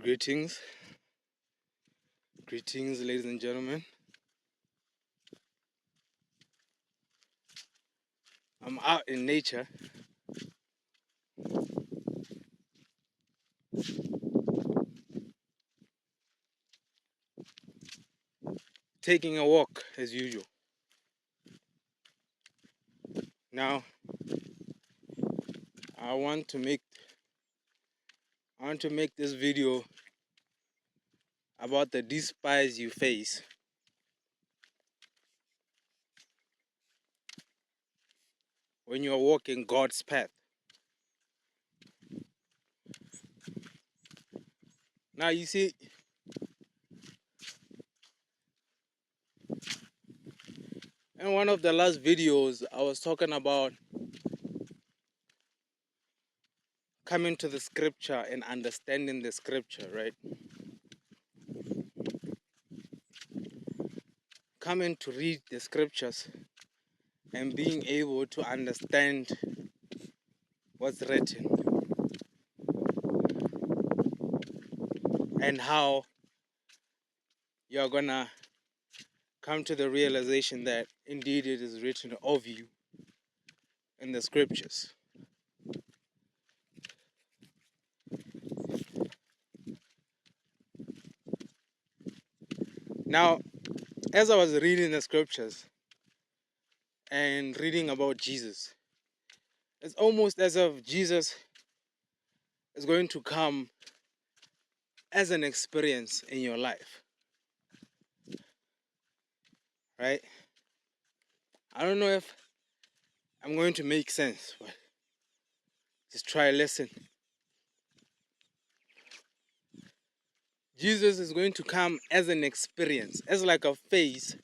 Greetings, ladies and gentlemen. I'm out in nature, taking a walk as usual. Now, I want to make this video about the despise you face when you are walking God's path. Now, you see, in one of the last videos, I was talking about coming to the scripture and understanding the scripture, right? Coming to read the scriptures and being able to understand what's written and how you're gonna come to the realization that indeed it is written of you in the scriptures. Now, as I was reading the scriptures and reading about Jesus, it's almost as if Jesus is going to come as an experience in your life, right? I don't know if I'm going to make sense, but just try to listen. Jesus is going to come as an experience, as like a phase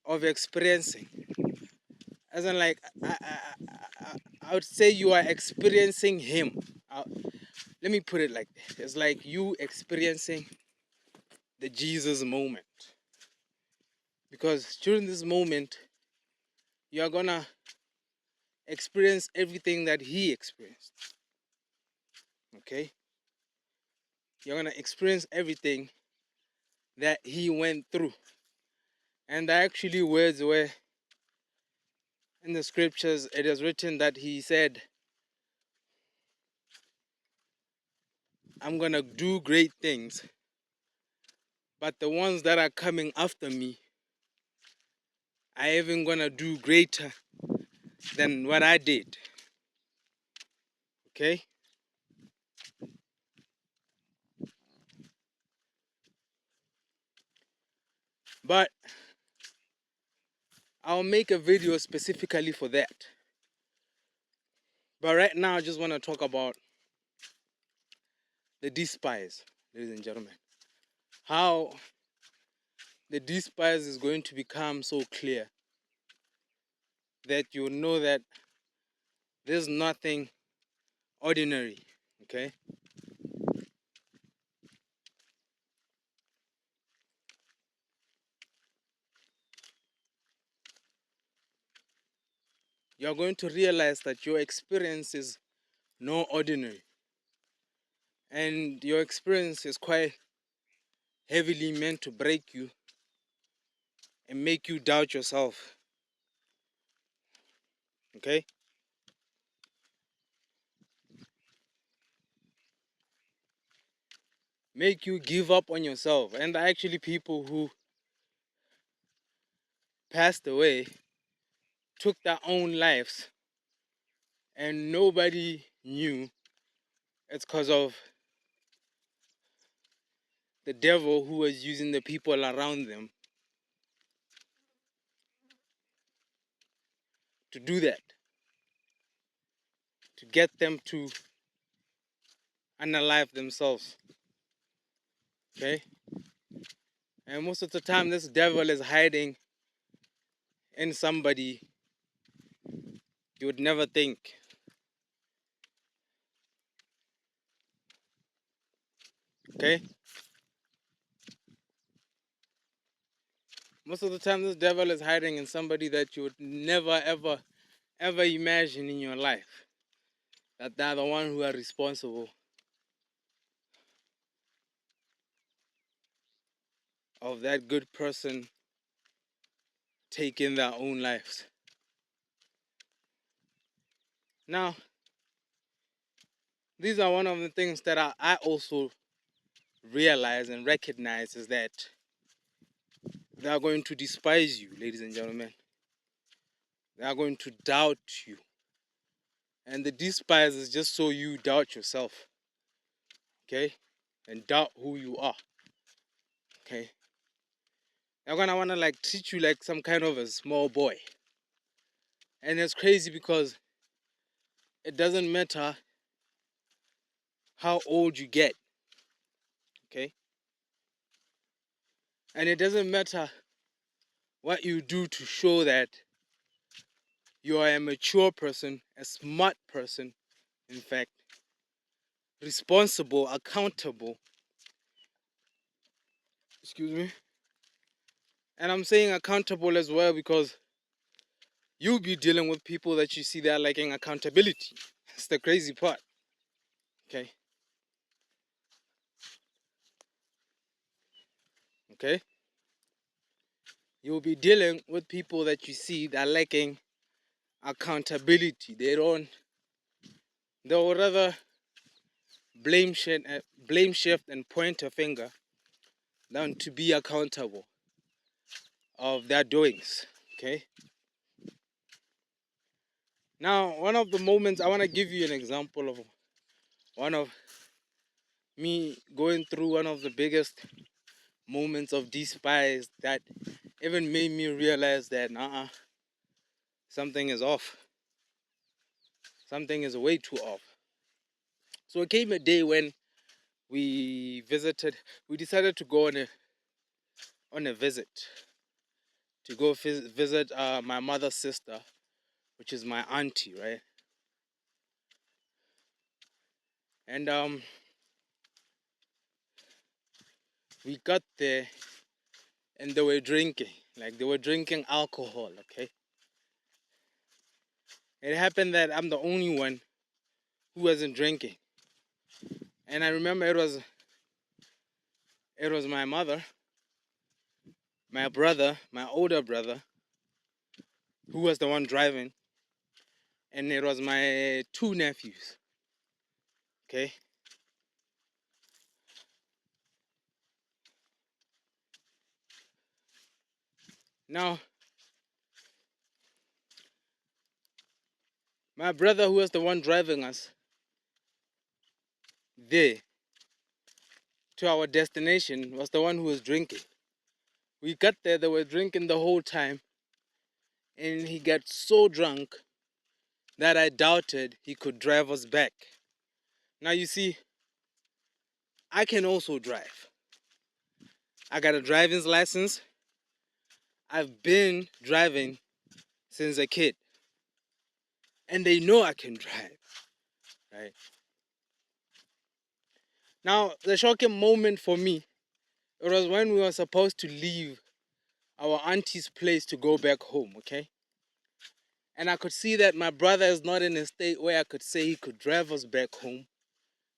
of experiencing. As in, like, I would say you are experiencing Him. Let me put it like this. It's like you experiencing the Jesus moment. Because during this moment, you are gonna experience everything that He experienced. Okay? You're gonna experience everything that He went through. And there are actually words where in the scriptures it is written that He said, I'm gonna do great things, but the ones that are coming after me are even gonna do greater than what I did. Okay? But I'll make a video specifically for that. But right now I just want to talk about the despise, ladies and gentlemen. How the despise is going to become so clear that you know that there's nothing ordinary, okay? You're going to realize that your experience is no ordinary. And your experience is quite heavily meant to break you and make you doubt yourself, okay? Make you give up on yourself. And actually people who passed away took their own lives and nobody knew it's because of the devil who was using the people around them to do that, to get them to unalive themselves, okay? And most of the time this devil is hiding in somebody you would never think. Okay? Most of the time this devil is hiding in somebody that you would never ever imagine in your life that they're the one who are responsible of that good person taking their own lives. Now, these are one of the things that I also realize and recognize, is that they are going to despise you, ladies and gentlemen. They are going to doubt you. And the despise is just so you doubt yourself. Okay? And doubt who you are. Okay? They're gonna wanna like treat you like some kind of a small boy. And it's crazy because it doesn't matter how old you get. Okay? And it doesn't matter what you do to show that you are a mature person, a smart person, in fact, responsible, accountable. Excuse me. And I'm saying accountable as well because you'll be dealing with people that you see that are lacking accountability. That's the crazy part. Okay? Okay? You'll be dealing with people that you see that are lacking accountability. They'll rather blame shift and point a finger than to be accountable of their doings. Okay? Now, one of the moments, I want to give you an example of one of me going through one of the biggest moments of despise that even made me realize that something is off. Something is way too off. So it came a day when we decided to go on a visit, to go visit my mother's sister, which is my auntie, right? And we got there and they were drinking, like they were drinking alcohol, okay? It happened that I'm the only one who wasn't drinking. And I remember it was my mother, my brother, my older brother, who was the one driving, and it was my two nephews. Okay? Now, my brother, who was the one driving us there to our destination, was the one who was drinking. We got there, they were drinking the whole time, and he got so drunk that I doubted he could drive us back. Now, you see, I can also drive. I got a driving license. I've been driving since a kid. And they know I can drive, right? Now, the shocking moment for me, it was when we were supposed to leave our auntie's place to go back home, okay? And I could see that my brother is not in a state where I could say he could drive us back home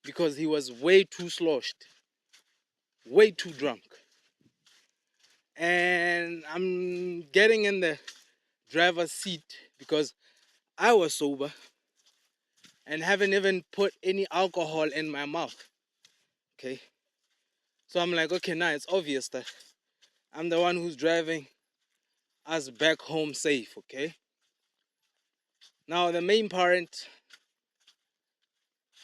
because he was way too sloshed, way too drunk. And I'm getting in the driver's seat because I was sober and haven't even put any alcohol in my mouth, okay? So I'm like, okay, now it's obvious that I'm the one who's driving us back home safe, okay? Now, the main parent,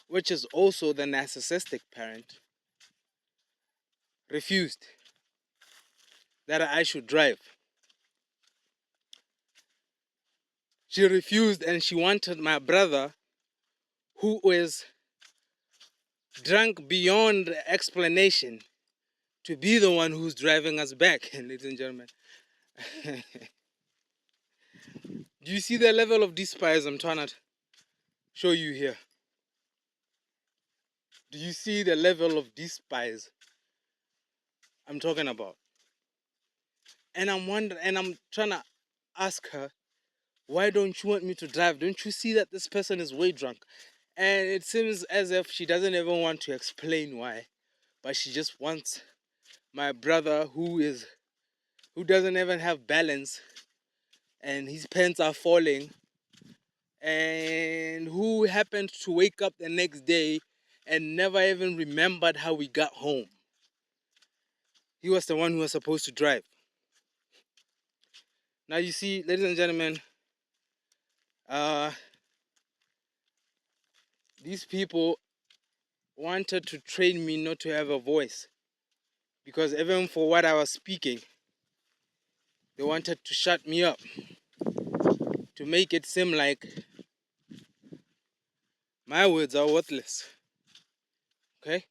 which is also the narcissistic parent, refused that I should drive. She refused and she wanted my brother, who is drunk beyond explanation, to be the one who's driving us back, ladies and gentlemen. Do you see the level of despise I'm trying to show you here? Do you see the level of despise I'm talking about? And I'm wondering, and I'm trying to ask her, why don't you want me to drive? Don't you see that this person is way drunk? And it seems as if she doesn't even want to explain why, but she just wants my brother who doesn't even have balance, and his pants are falling, and who happened to wake up the next day and never even remembered how we got home. He was the one who was supposed to drive. Now you see, ladies and gentlemen, these people wanted to train me not to have a voice, because even for what I was speaking, they wanted to shut me up, to make it seem like my words are worthless. Okay?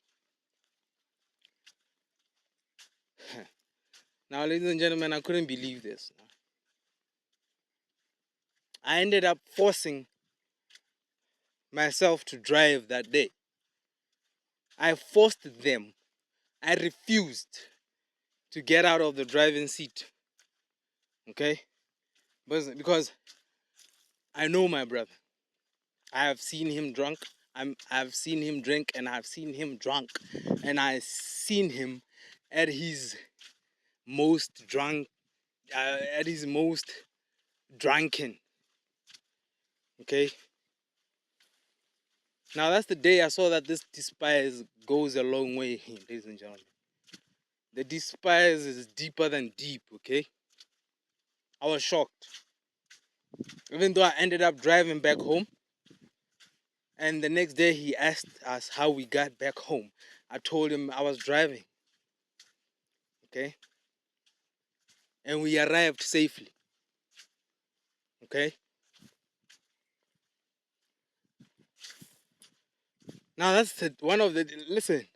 Now, ladies and gentlemen, I couldn't believe this. I ended up forcing myself to drive that day. I forced them. I refused to get out of the driving seat. Okay? Because I know my brother. I have seen him drunk. I've seen him drink, and I've seen him drunk. And I've seen him at his most drunk, at his most drunken. Okay? Now that's the day I saw that this despise goes a long way, ladies and gentlemen. The despise is deeper than deep, okay? I was shocked. Even though I ended up driving back home, and the next day he asked us how we got back home. I told him I was driving, okay? And we arrived safely, okay? Now that's one of the, listen,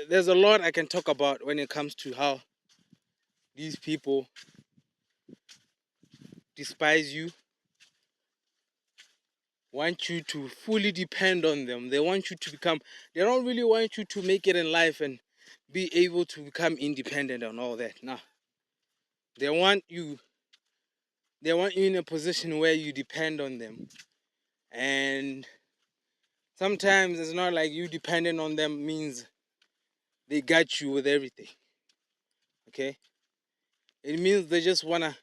there's a lot I can talk about when it comes to how these people despise you, want you to fully depend on them. They want you to become, they don't really want you to make it in life and be able to become independent and all that. No. They want you in a position where you depend on them. And sometimes it's not like you depending on them means they got you with everything. Okay? It means they just wanna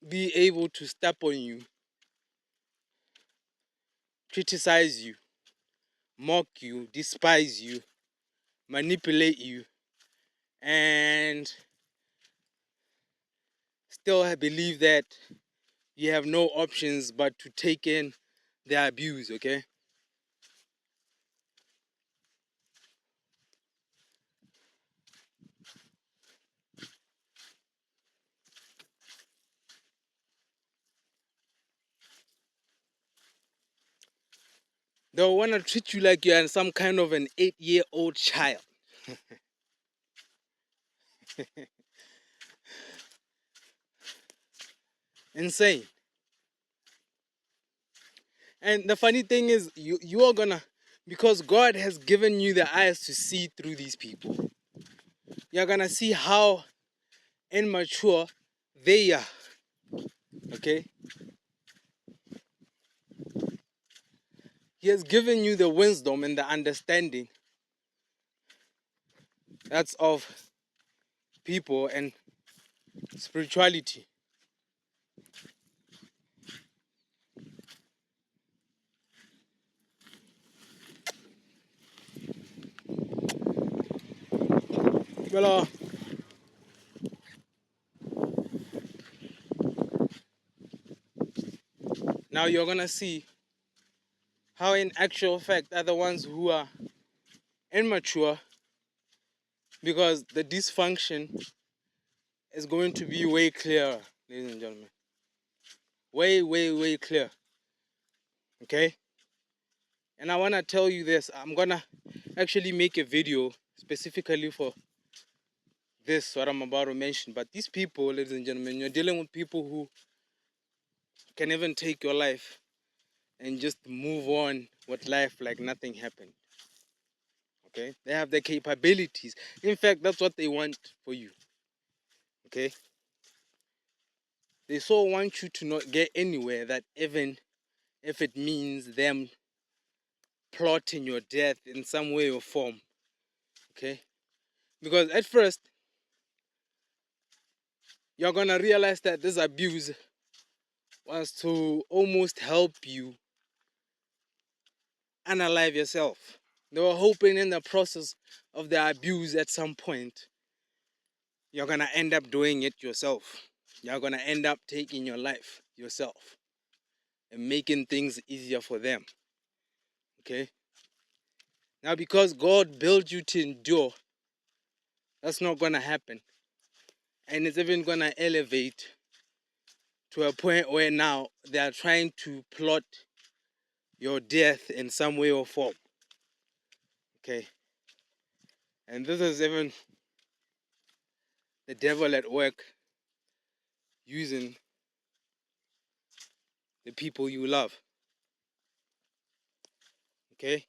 be able to step on you, criticize you, mock you, despise you, manipulate you, and still believe that you have no options but to take in their abuse, okay? They'll want to treat you like you're some kind of an 8-year-old child. Insane. And the funny thing is, you are gonna, because God has given you the eyes to see through these people, you're gonna see how immature they are. Okay? He has given you the wisdom and the understanding that's of people and spirituality. Well, now you're gonna see how in actual fact are the ones who are immature, because the dysfunction is going to be way clearer, ladies and gentlemen. Way, way, way clear. Okay? And I want to tell you this. I'm going to actually make a video specifically for this, what I'm about to mention. But these people, ladies and gentlemen, you're dealing with people who can even take your life and just move on with life like nothing happened. Okay? They have the capabilities. In fact, that's what they want for you. Okay? They so want you to not get anywhere that even if it means them plotting your death in some way or form, Okay? Because at first, you're gonna realize that this abuse was to almost help you unalive yourself. They were hoping in the process of the abuse at some point, you're gonna end up doing it yourself. You're gonna end up taking your life yourself and making things easier for them. Okay? Now, because God built you to endure, that's not gonna happen. And it's even gonna elevate to a point where now they are trying to plot your death in some way or form. Okay? And this is even the devil at work using the people you love. Okay?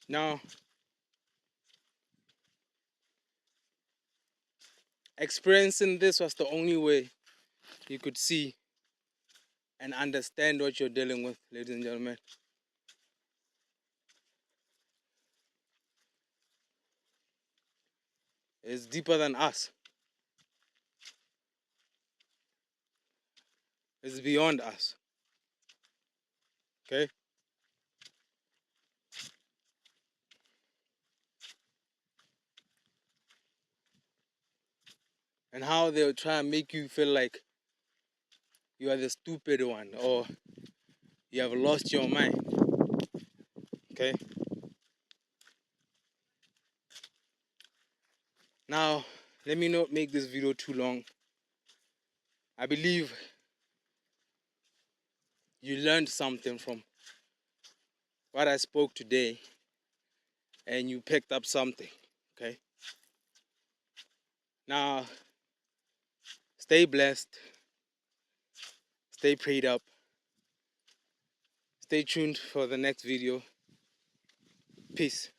Now, experiencing this was the only way you could see and understand what you're dealing with, ladies and gentlemen. It's deeper than us. It's beyond us. Okay? And how they'll try and make you feel like you are the stupid one or you have lost your mind. Okay? Now, let me not make this video too long. I believe you learned something from what I spoke today and you picked up something. Okay? Now, stay blessed. Stay prayed up. Stay tuned for the next video. Peace.